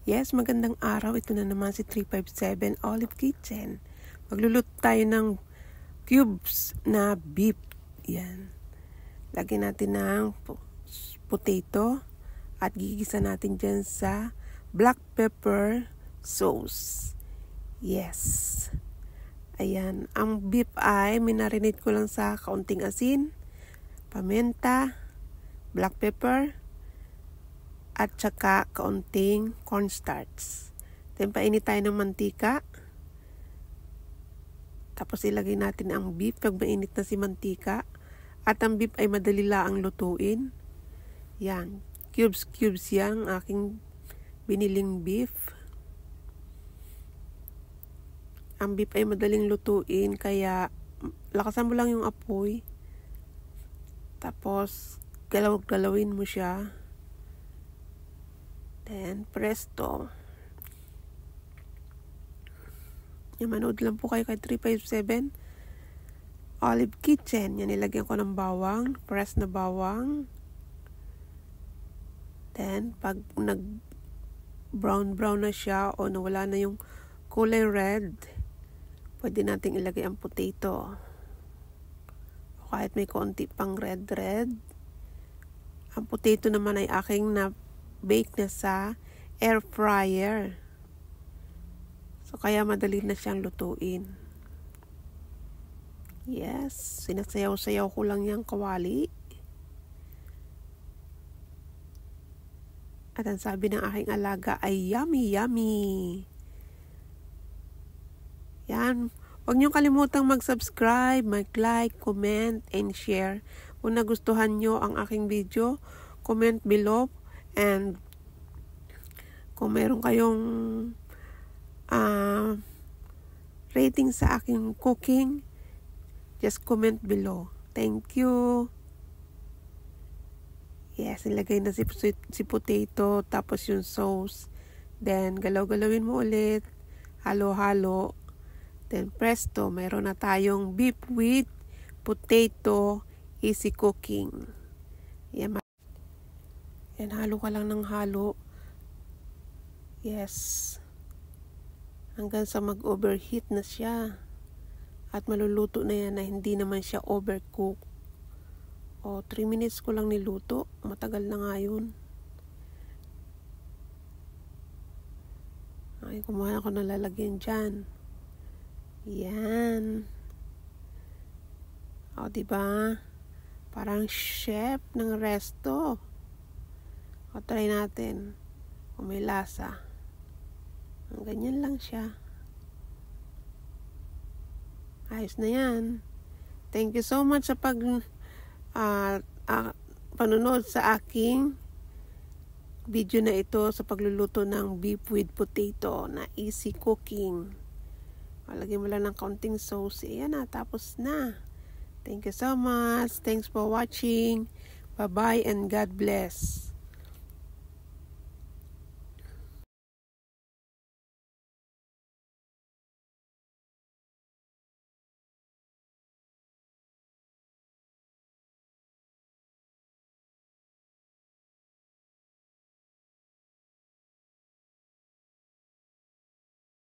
Yes, magandang araw. Ito na naman si 357 Olive Kitchen. Magluluto tayo ng cubes na beef. Yan. Lagyan natin ng potato at gigisa natin dyan sa black pepper sauce. Yes. Ayan. Ang beef ay minarinate ko lang sa kaunting asin, paminta, black pepper, at saka kaunting cornstarch. Then painit tayo ng mantika. Tapos ilagay natin ang beef pag mainit na si mantika. At ang beef ay madali lang lutuin. Yan. Cubes yan. Aking biniling beef. Ang beef ay madaling lutuin. Kaya lakasan mo lang yung apoy. Tapos galaw-galawin mo siya. Then, presto. Manood lang po kayo kay 357 Olive Kitchen. Yan, nilagyan ko ng bawang. Press na bawang. Then, pag nag-brown na siya o nawala na yung kulay red, pwede nating ilagay ang potato. O kahit may konti pang red. Ang potato naman ay aking bake na sa air fryer. So, kaya madali na siyang lutuin. Yes. Sinasayaw-sayaw ko lang yung kawali. At ang sabi ng aking alaga ay yummy, yummy. Yan. Huwag niyong kalimutang mag-subscribe, mag-like, comment, and share. Kung nagustuhan nyo ang aking video, comment below. And kung meron kayong rating sa aking cooking, just comment below. Thank you. Yes, ilagay na si potato, tapos yung sauce. Then, galaw-galawin mo ulit. Halo-halo. Then, presto, meron na tayong beef with potato, easy cooking. Yan. Yan, halo ka lang ng halo. Yes. Hanggang sa mag-overheat na siya. At maluluto na yan na hindi naman siya overcook. O, 3 minutes ko lang niluto. Matagal na nga yun. Ay, kumuha ako ng lalagyan dyan. Yan. O, diba? Parang chef ng resto. O, try natin kung may lasa. Ganyan lang siya. Ayos na yan. Thank you so much sa panunod sa aking video na ito sa pagluluto ng beef with potato na easy cooking. Lagyan mo lang ng kaunting sauce. Ayan na, tapos na. Thank you so much. Thanks for watching. Bye-bye and God bless.